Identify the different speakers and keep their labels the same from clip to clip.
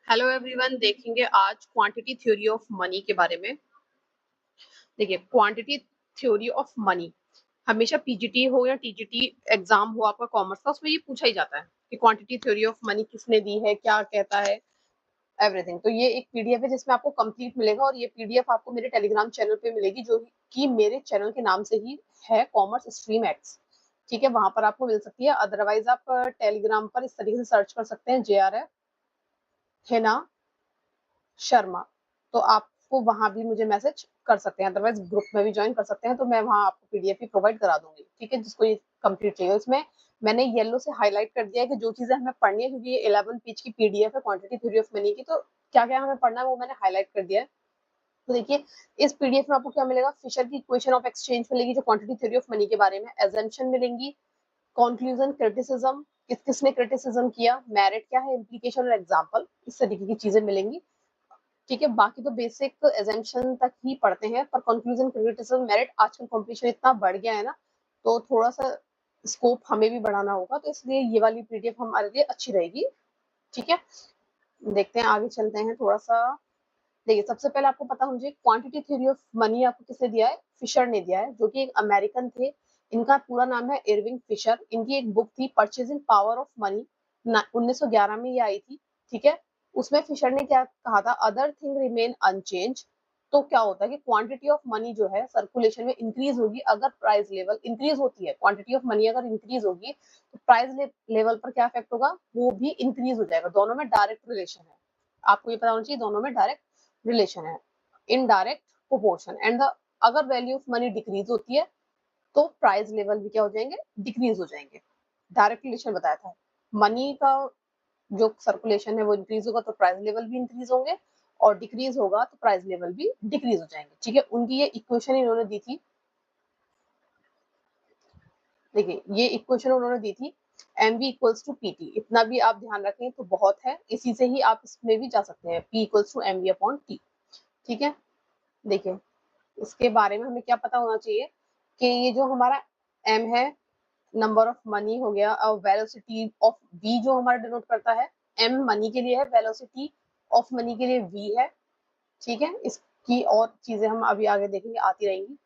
Speaker 1: Hello everyone, देखेंगे आज quantity theory of money के बारे में। देखिए, क्वांटिटी थ्योरी ऑफ मनी हमेशा पीजीटी हो या टीजीटी एग्जाम हो आपका कॉमर्स का, उसमें ये पूछा ही जाता है कि क्वांटिटी थ्योरी ऑफ मनी किसने दी है, क्या कहता है, एवरीथिंग। तो ये एक पीडीएफ है जिसमें आपको कंप्लीट मिलेगा और ये पीडीएफ आपको मेरे टेलीग्राम चैनल पे मिलेगी, जो कि मेरे चैनल के नाम से ही है, कॉमर्स स्ट्रीम एक्स। ठीक है, वहां पर आपको मिल सकती है। अदरवाइज आप टेलीग्राम पर इस तरीके से सर्च कर सकते हैं, JRF हिना शर्मा। तो आपको वहां भी मुझे मैसेज कर सकते हैं, अदरवाइज ग्रुप में भी ज्वाइन कर सकते हैं, तो मैं वहां आपको पीडीएफ भी प्रोवाइड करा दूंगी। ठीक है, जिसको ये कंप्लीट चाहिए। इसमें मैंने येलो से हाईलाइट कर दिया है कि जो चीजें हमें पढ़नी है, क्योंकि ये 11 पेज की पीडीएफ है क्वांटिटी थ्योरी ऑफ मनी की, तो क्या क्या हमें पढ़ना है वो मैंने हाईलाइट कर दिया है। तो देखिए, इस पीडीएफ में आपको क्या मिलेगा, फिशर की इक्वेशन ऑफ एक्सचेंज मिलेगी जो क्वांटिटी थ्योरी ऑफ मनी के बारे में, एजम्पशन मिलेंगी, कंक्लूजन, क्रिटिसिज्म, किसने क्रिटिसिज्म किया, मेरिट क्या है, इम्प्लीकेशन और एग्जाम्पल, इस तरीके की चीजें मिलेंगी। ठीक है, बाकी तो बेसिक एजम्पशन तक ही पढ़ते हैं, पर कंक्लूजन, क्रिटिसिज्म, मेरिट, आजकल कंपटीशन इतना बढ़ गया है ना, तो थोड़ा सा स्कोप हमें भी बढ़ाना होगा, तो इसलिए ये वाली पीडीएफ हमारे लिए अच्छी रहेगी। ठीक है, देखते हैं, आगे चलते हैं थोड़ा सा। देखिए, सबसे पहले आपको पता होना चाहिए क्वांटिटी थ्योरी ऑफ मनी आपको किसने दिया है, फिशर ने दिया है, जो कि एक अमेरिकन थे। इनका पूरा नाम है इरविंग फिशर। इनकी एक बुक थी परचेजिंग पावर ऑफ मनी, 1911 में ये आई थी। ठीक है, उसमें फिशर ने क्या कहा था, अदर थिंग रिमेन अनचेंज। तो क्या होता है कि क्वांटिटी ऑफ मनी जो है सर्कुलेशन में इंक्रीज होगी अगर प्राइस लेवल इंक्रीज होती है। क्वांटिटी ऑफ मनी अगर इंक्रीज होगी तो प्राइस लेवल पर क्या इफेक्ट होगा, वो भी इंक्रीज हो जाएगा। दोनों में डायरेक्ट रिलेशन है, आपको ये पता होना चाहिए, दोनों में डायरेक्ट रिलेशन है, इनडायरेक्ट प्रोपोर्शन। एंड द अगर वैल्यू ऑफ मनी डिक्रीज होती है तो प्राइस लेवल भी क्या हो जाएंगे, डिक्रीज हो जाएंगे। डायरेक्ट रिलेशन बताया था। मनी का जो सर्कुलेशन है वो इंक्रीज होगा तो प्राइस लेवल भी इंक्रीज होंगे, और डिक्रीज होगा तो प्राइस लेवल भी डिक्रीज हो जाएंगे। ठीक है, उनकी ये इक्वेशन इन्होंने दी थी। देखिए, ये इक्वेशन उन्होंने दी थी, mv इक्वल्स टू pt। इतना भी आप ध्यान रखें तो बहुत है, इसी से ही आप इसमें भी जा सकते हैं, p equals to mv upon t। ठीक है, देखिए, इसके बारे में हमें क्या पता होना चाहिए कि ये जो हमारा m है, नंबर ऑफ मनी हो गया, और वेलोसिटी ऑफ v जो हमारा डिनोट करता है, m मनी के लिए है, वेलोसिटी ऑफ मनी के लिए v है। ठीक है, इसकी और चीजें हम अभी आगे देखेंगे, आती रहेंगी।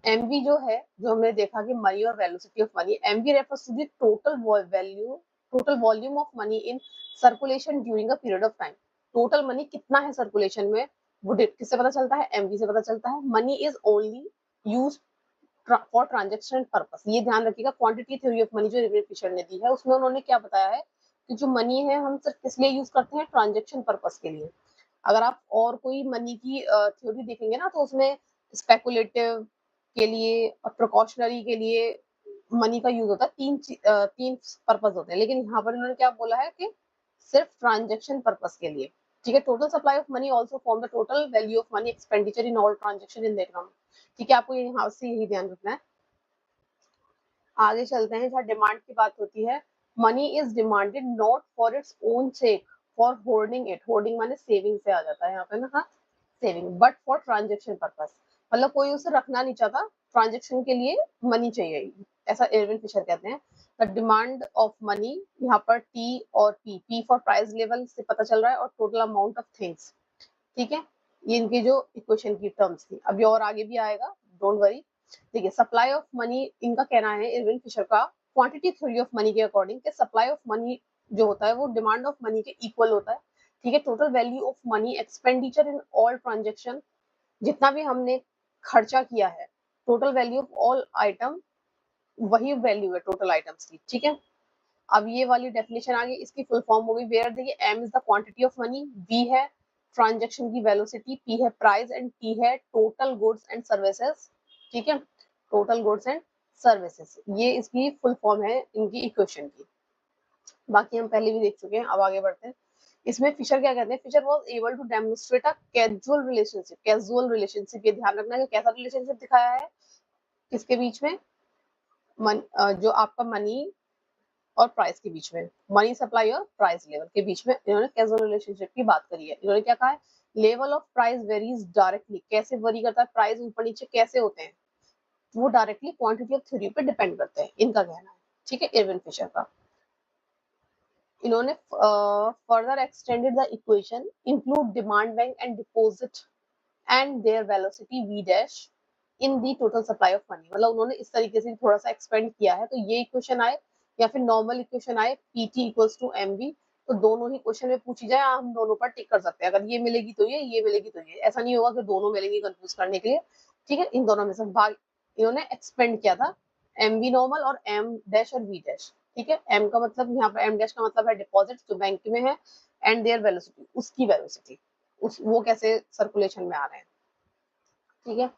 Speaker 1: mv जो है, जो हमने देखा कि मनी और velocity of money, mv refers to the total value, total volume of money in circulation during a period of time. Total money कितना है सर्कुलेशन में, वो किससे पता चलता है, mv से पता चलता है। Money is only use for transaction purpose. ये ध्यान रखिएगा, क्वांटिटी थ्योरी ऑफ मनी जो रिवेल फिशर ने दी है, उसमें उन्होंने क्या बताया है कि जो मनी है हम सिर्फ किस लिए यूज करते हैं, ट्रांजेक्शन पर्पस के लिए। अगर आप और कोई मनी की थ्योरी देखेंगे ना, तो उसमें स्पेकुलेटिव के लिए और प्रिकॉशनरी के लिए मनी का यूज होता है। तीन पर्पस होते हैं, लेकिन यहाँ पर इन्होंने क्या बोला है कि सिर्फ ट्रांजेक्शन पर्पस के लिए। ठीक है, total supply of money also form the total value of money expenditure in all transaction in the economy. ठीक है, आपको यहाँ से यही ध्यान रखना है। आगे चलते हैं, जहाँ डिमांड की बात होती है, money is demanded not for its own sec, for holding it. Holding माने सेविंग से आ जाता है यहाँ पे ना, हाँ, saving, but for transaction purpose. मतलब कोई उसे रखना नहीं चाहता, ट्रांजेक्शन के लिए मनी चाहिए, ऐसा इरविन फिशर कहते हैं। द डिमांड ऑफ मनी, यहाँ पर टी और पी फॉर प्राइस लेवल से पता चल रहा है, और टोटल अमाउंट ऑफ थिंग्स। ठीक है, ये इनकी जो इक्वेशन की टर्म्स थी, अभी और आगे भी आएगा, डोंट वरी। देखिए, सप्लाई ऑफ मनी, इनका कहना है इरविन फिशर का, क्वांटिटी थ्योरी ऑफ मनी के अकॉर्डिंग, कि सप्लाई ऑफ मनी जो होता है वो डिमांड ऑफ मनी के इक्वल होता है। ठीक है, total value of money expenditure in all transaction, जितना भी हमने खर्चा किया है, total value of all item, वही वैल्यू है टोटल आइटम्स की। ठीक है, अब ये वाली डेफिनेशन आ गई, इसकी फुल फॉर्म हो गई, वेयर देखिए, M is the quantity of money, V है ट्रांजेक्शन की वेलोसिटी, पी है प्राइस, एंड टी है टोटल गुड्स एंड सर्विसेज। ठीक है, टोटल गुड्स एंड सर्विसेज, ये इसकी फुल फॉर्म है इनकी इक्वेशन की। बाकी हम पहले भी देख चुके हैं, अब आगे बढ़ते हैं। इसमें फिशर क्या कहते हैं, Fisher was able to demonstrate a casual relationship. Casual relationship, ये ध्यान रखना है, कैसा रिलेशनशिप दिखाया है किसके बीच में, जो आपका मनी और प्राइस के बीच में, मनी सप्लाई और प्राइस लेवल के बीच में इन्होंने कैजुअल रिलेशनशिप की बात करी है। इन्होंने क्या कहा है, level of price varies directly, कैसे वरी करता है प्राइस, ऊपर नीचे कैसे होते हैं, वो डायरेक्टली क्वांटिटी ऑफ थ्योरी पे डिपेंड करते हैं, इनका कहना है। ठीक है, इरविन फिशर का। इन्होंने further extended the equation include demand bank and deposit and there velocity v dash in the total supply of money. मतलब उन्होंने इस तरीके से थोड़ा सा एक्सपेंड किया है। तो ये इक्वेशन आए या फिर नॉर्मल इक्वेशन आए pt इक्वल्स टू mv, तो दोनों ही क्वेश्चन में पूछी जाए हम दोनों पर टिक कर सकते हैं। अगर ये मिलेगी तो ये मिलेगी तो ये, ऐसा नहीं होगा कि दोनों मिलेंगी कंफ्यूज करने के लिए। ठीक है, इन दोनों में से भाग इन्होंने एक्सपेंड किया था mv नॉर्मल और m डैश और v डैश। ठीक है, m का मतलब यहाँ पर m डैश का मतलब है डिपॉजिट जो बैंक में है, एंड देयर वेलोसिटी उसकी वेलोसिटी, उस वो कैसे सर्कुलेशन में आ रहे हैं। ठीक है,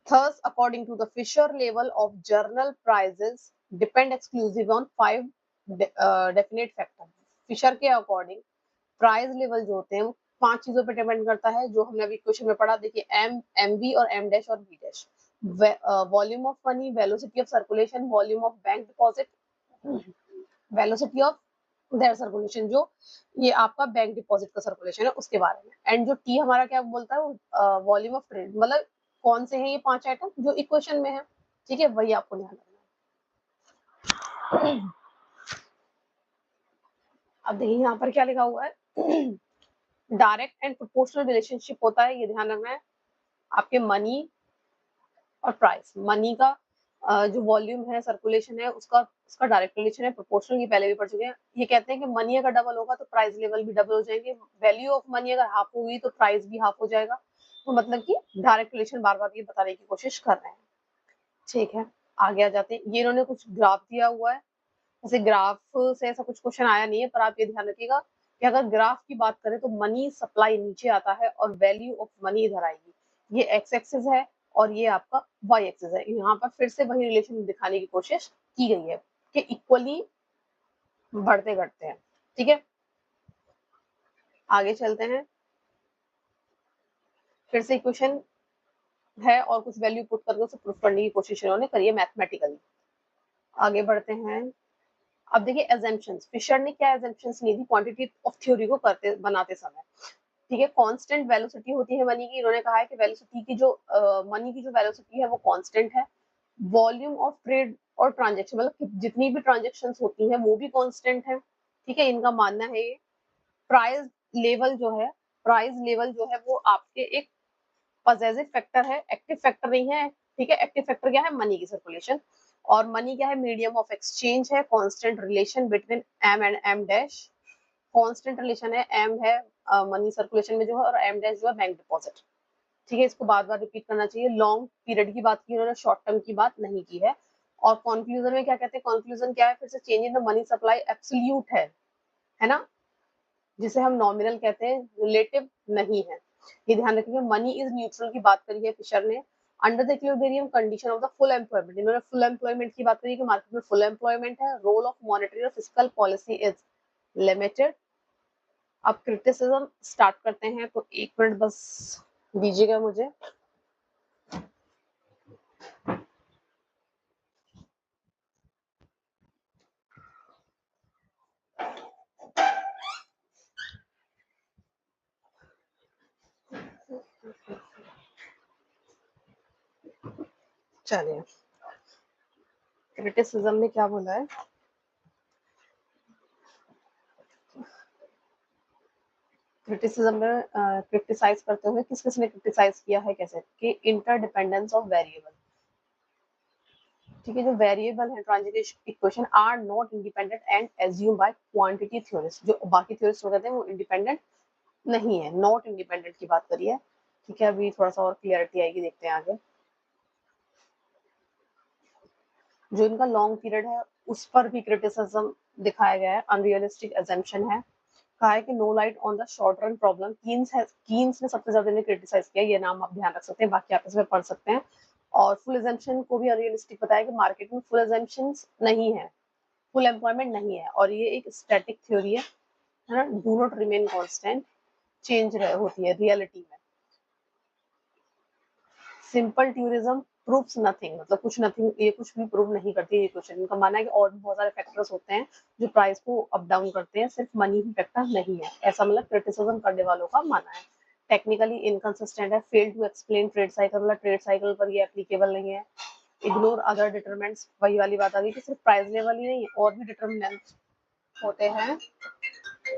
Speaker 1: thus according to the Fisher level of journal prices depend exclusive on 5 definite factors। Fisher के अकॉर्डिंग प्राइस लेवल जो होते हैं वो 5 चीजों पे डिपेंड करता है, जो हमने अभी क्वेश्चन में पढ़ा। देखिए एम, एमवी और एम डैश और B dash. Volume of money, velocity of circulation, volume of bank deposit, velocity of their circulation, जो ये आपका बैंक डिपॉजिट का सर्कुलेशन है उसके बारे में। एंड जो टी हमारा क्या बोलता है, वॉल्यूम ऑफ ट्रेड, मतलब कौन से हैं ये 5 आइटम जो इक्वेशन में है। ठीक है, वही आपको ध्यान रखना है। अब देखिए यहाँ पर क्या लिखा हुआ है, डायरेक्ट एंड प्रोपोर्शनल रिलेशनशिप होता है, ये ध्यान रखना है आपके मनी और प्राइस। मनी का जो वॉल्यूम है, सर्कुलेशन है, उसका डायरेक्ट रिलेशन है, प्रोपोर्शनल की पहले भी पढ़ चुके हैं। ये कहते हैं कि मनी अगर डबल होगा तो प्राइस लेवल भी डबल हो जाएंगे, वैल्यू ऑफ मनी अगर हाफ होगी तो प्राइस भी हाफ हो जाएगा। तो मतलब कि डायरेक्ट रिलेशन बार बार ये बताने की कोशिश कर रहे हैं। ठीक है, आगे आ जाते हैं। ये इन्होंने कुछ ग्राफ दिया हुआ है, जैसे ग्राफ से ऐसा कुछ क्वेश्चन आया नहीं है, पर आप ये ध्यान रखिएगा कि अगर ग्राफ की बात करें तो मनी सप्लाई नीचे आता है और वैल्यू ऑफ मनी इधर आएगी। ये एक्स एक्सिस है और ये आपका वाई एक्सिस है। यहाँ पर फिर से वही रिलेशन दिखाने की कोशिश की गई है कि इक्वली बढ़ते घटते हैं। ठीक है, आगे चलते हैं। फिर से इक्वेशन है और कुछ वैल्यू पुट करके उसे प्रूफ करने की कोशिश इन्होंने करी है मैथमेटिकली। आगे बढ़ते हैं। अब देखिए एजम्पशंस, फिशर ने क्या एजम्पशंस ली थी क्वांटिटी ऑफ थ्योरी को बनाते समय। ठीक है, कांस्टेंट वेलोसिटी होती है मनी की। इन्होंने कहा है कि वेलोसिटी की जो मनी की जो वेलोसिटी है वो कांस्टेंट है। वॉल्यूम ऑफ ट्रेड और ट्रांजैक्शन, मतलब जितनी भी ट्रांजैक्शंस होती हैं वो भी कांस्टेंट है। ठीक है, इनका मानना है ये। प्राइस लेवल जो है, प्राइस लेवल जो है वो आपके एक पॉजिटिव फैक्टर है, एक्टिव फैक्टर नहीं है। ठीक है, एक्टिव फैक्टर क्या है, मनी की सर्कुलेशन, और मनी क्या है, मीडियम ऑफ एक्सचेंज है। Constant relation between M and M dash, constant relation है, एम है मनी सर्कुलेशन में जो है, और एम डैश जो है बैंक डिपॉजिट। ठीक है, इसको बार बार रिपीट करना चाहिए। लॉन्ग पीरियड की बात की उन्होंने, शॉर्ट टर्म की बात नहीं की है। और कंक्लूजन में क्या कहते हैं, कंक्लूजन क्या है, फिर से change in the money supply absolute है ना, जिसे हम नॉमिनल कहते हैं, रिलेटिव नहीं है। ये ध्यान रखिए। मनी इज न्यूट्रल की बात करी है फिशर ने। Under the equilibrium condition of the full employment, इन्होंने फुल एम्प्लॉयमेंट की बात करी कि मार्केट में फुल एम्प्लॉयमेंट है। रोल ऑफ मॉनेटरी और फिस्कल पॉलिसी इज लिमिटेड। अब क्रिटिसिज्म स्टार्ट करते हैं, तो 1 मिनट बस दीजिएगा मुझे। चलिए, क्रिटिसिज्म में क्या बोला है, क्रिटिसिज्म में क्रिटिसाइज करते हुए किस किसने क्रिटिसाइज किया है, कैसे कि इंटरडिपेंडेंस ऑफ वेरिएबल। ठीक है, जो वेरिएबल है transition equation are not independent and assume by quantity theorist. जो बाकी थ्योरिस्ट कहते हैं वो इंडिपेंडेंट नहीं है, नॉट इंडिपेंडेंट की बात करी है। ठीक है, अभी थोड़ा सा और क्लियरिटी आएगी, देखते हैं आगे। जो इनका लॉन्ग पीरियड है उस पर भी क्रिटिसिज्म दिखाया गया है, अनरियलिस्टिक अजम्पशन है। कहा है कि no light on the short run problem. Keynes ने सबसे ज्यादा इन्हें क्रिटिसाइज किया, ये नाम आप ध्यान रख सकते हैं, बाकी आप इसमें पढ़ सकते हैं। और फुल एजम्पशन को भी अनरियलिस्टिक बताया कि मार्केट में फुल एजम्पशंस नहीं है, फुल एम्प्लॉयमेंट नहीं है, और ये एक स्टैटिक थ्योरी है ना, do not remain constant, change होती है रियलिटी में। सिंपल ट्यूरिज्म प्रूव्स नथिंग, मतलब कुछ नथिंग, ये कुछ भी प्रूव नहीं करती ये क्वेश्चन। इनका मानना है कि और भी बहुत सारे फैक्टर्स होते हैं जो प्राइस को अप डाउन करते हैं, सिर्फ मनी ही फैक्टर नहीं है, ऐसा मतलब क्रिटिसिज्म करने वालों का मानना है। टेक्निकली इनकंसिस्टेंट है, fail to explain trade cycle, मतलब ट्रेड साइकिल पर ये एप्लीकेबल नहीं है। इग्नोर अदर डिटरमिनेंट्स, वही वाली बात आ गई कि सिर्फ प्राइस लेवल ही नहीं और भी डिटरमिनेंट्स होते हैं ठीक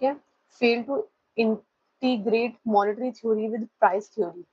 Speaker 1: है, fail to integrate monetary theory with price theory.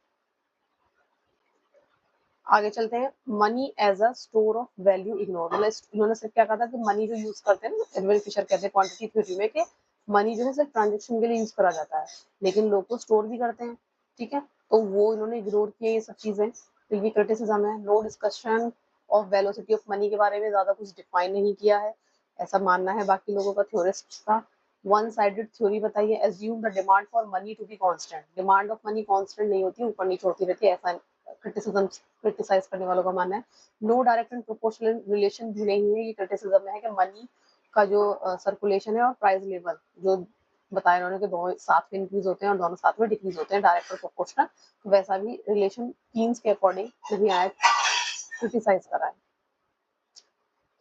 Speaker 1: आगे चलते हैं, money as a store of value ignore. मतलब इन्होंने सिर्फ क्या कहा था कि मनी जो यूज करते हैं ना, एडवेल फिशर कहते हैं क्वांटिटी थ्योरी में, कि मनी जो है सिर्फ ट्रांजेक्शन के लिए यूज करा जाता है, लेकिन लोग तो स्टोर भी करते हैं। ठीक है, तो वो इन्होंने इग्नोर किए ये सब चीजें, तो ये क्रिटिसिज्म है। No discussion of velocity of money के बारे में ज्यादा कुछ डिफाइन नहीं किया है, ऐसा मानना है बाकी लोगों का, थ्योरिस्ट का। वन साइडेड थ्योरी बताइए, assume the demand for money to be constant. Demand of money constant नहीं होती, ऊपर नीचे होती रहती है, ऐसा क्रिटिसिज्म क्रिटिसाइज करने वालों का मानना है। No direct and proportional relation भी नहीं है, ये क्रिटिसिज्म है कि मनी का जो सर्कुलेशन है और प्राइस लेवल जो बताया उन्होंने कि दोनों साथ में इंक्रीज होते हैं और दोनों साथ में डिक्रीज होते हैं, डायरेक्ट और प्रोपोर्शनल, तो वैसा भी रिलेशन कीन्स के अकॉर्डिंग नहीं आया, क्रिटिसाइज करा है।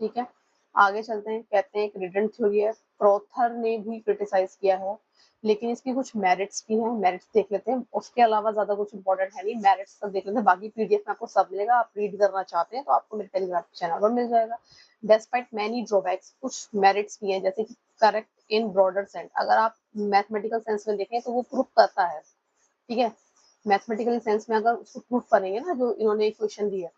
Speaker 1: ठीक है, आगे चलते हैं, कहते हैं एक रिडंडेंट थ्योरी है, क्रॉथर ने भी क्रिटिसाइज किया है, लेकिन इसकी कुछ मेरिट्स भी हैं, मेरिट्स देख लेते हैं, उसके अलावा ज्यादा कुछ इंपॉर्टेंट है नहीं, मेरिट्स तक देख लेते हैं, बाकी पीडीएफ में आपको सब मिलेगा, आप रीड करना चाहते हैं तो आपको मेरे टेलीग्राम चैनल पर मिल जाएगा। डेस्पाइट मैनी ड्रॉबैक्स, कुछ मेरिट्स भी हैं, जैसे कि करेक्ट इन ब्रॉडर सेंस, अगर आप मैथमेटिकल सेंस में देखें तो वो प्रूफ करता है। ठीक है, मैथमेटिकल सेंस में अगर उसको प्रूफ करेंगे ना, जो इन्होंने इक्वेशन दी है,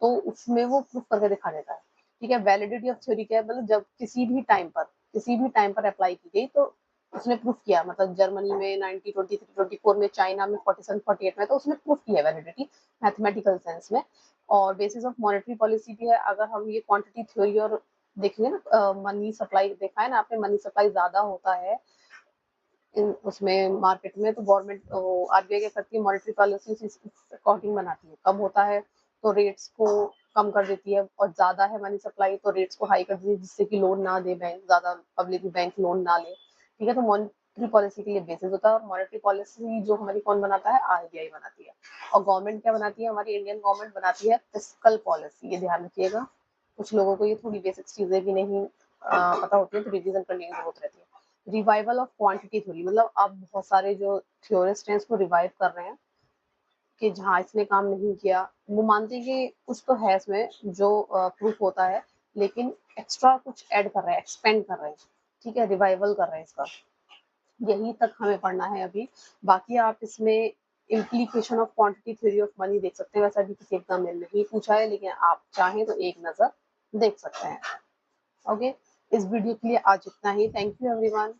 Speaker 1: तो उसमें वो प्रूफ करके दिखा देता है। ठीक है, वैलिडिटी ऑफ थ्योरी क्या है, मतलब जब किसी भी टाइम पर अप्लाई की गई तो उसने प्रूफ किया, मतलब जर्मनी में 90, 23, 24 में, चाइना में 47, 48 में, तो उसने प्रूफ किया वैलिडिटी मैथमेटिकल सेंस में। और बेसिस ऑफ मॉनेटरी पॉलिसी भी है, अगर हम ये क्वांटिटी थ्योरी और देखेंगे ना, मनी सप्लाई देखा है ना आपने, मनी सप्लाई ज्यादा होता है उसमें मार्केट में, तो गवर्नमेंट आरबीआई क्या करती है, मॉनेटरी पॉलिसी अकॉर्डिंग बनाती है, कम होता है तो रेट्स को कम कर देती है, और ज्यादा है मनी सप्लाई तो रेट्स को हाई कर देती है, जिससे कि लोन ना दे बैंक, ज्यादा पब्लिक बैंक लोन ना ले। ठीक है, तो मॉनेटरी पॉलिसी के लिए बेसिस होता है, और मॉनेटरी पॉलिसी जो हमारी कौन बनाता है, आरबीआई बनाती है। और गवर्नमेंट क्या बनाती है, हमारी इंडियन गवर्नमेंट बनाती है फिस्कल पॉलिसी, ये ध्यान रखिएगा, कुछ लोगों को ये थोड़ी बेसिक चीजें भी नहीं पता होती है, तो रिविजन करने की जरूरत रहती है। रिवाइवल ऑफ क्वांटिटी थ्योरी, मतलब अब बहुत सारे जो थ्योरिस्ट हैं इसको रिवाइव कर रहे हैं, कि जहाँ इसने काम नहीं किया, वो मानते हैं कि कुछ तो है इसमें जो प्रूफ होता है, लेकिन एक्स्ट्रा कुछ ऐड कर रहे हैं, एक्सपेंड कर रहे हैं। ठीक है, रिवाइवल कर रहे हैं इसका, यही तक हमें पढ़ना है अभी। बाकी आप इसमें implication of quantity theory of money देख सकते हैं, वैसा भी किसी एग्जाम में नहीं पूछा है, लेकिन आप चाहें तो एक नजर देख सकते हैं। ओके, इस वीडियो के लिए आज इतना ही, थैंक यू एवरीवन।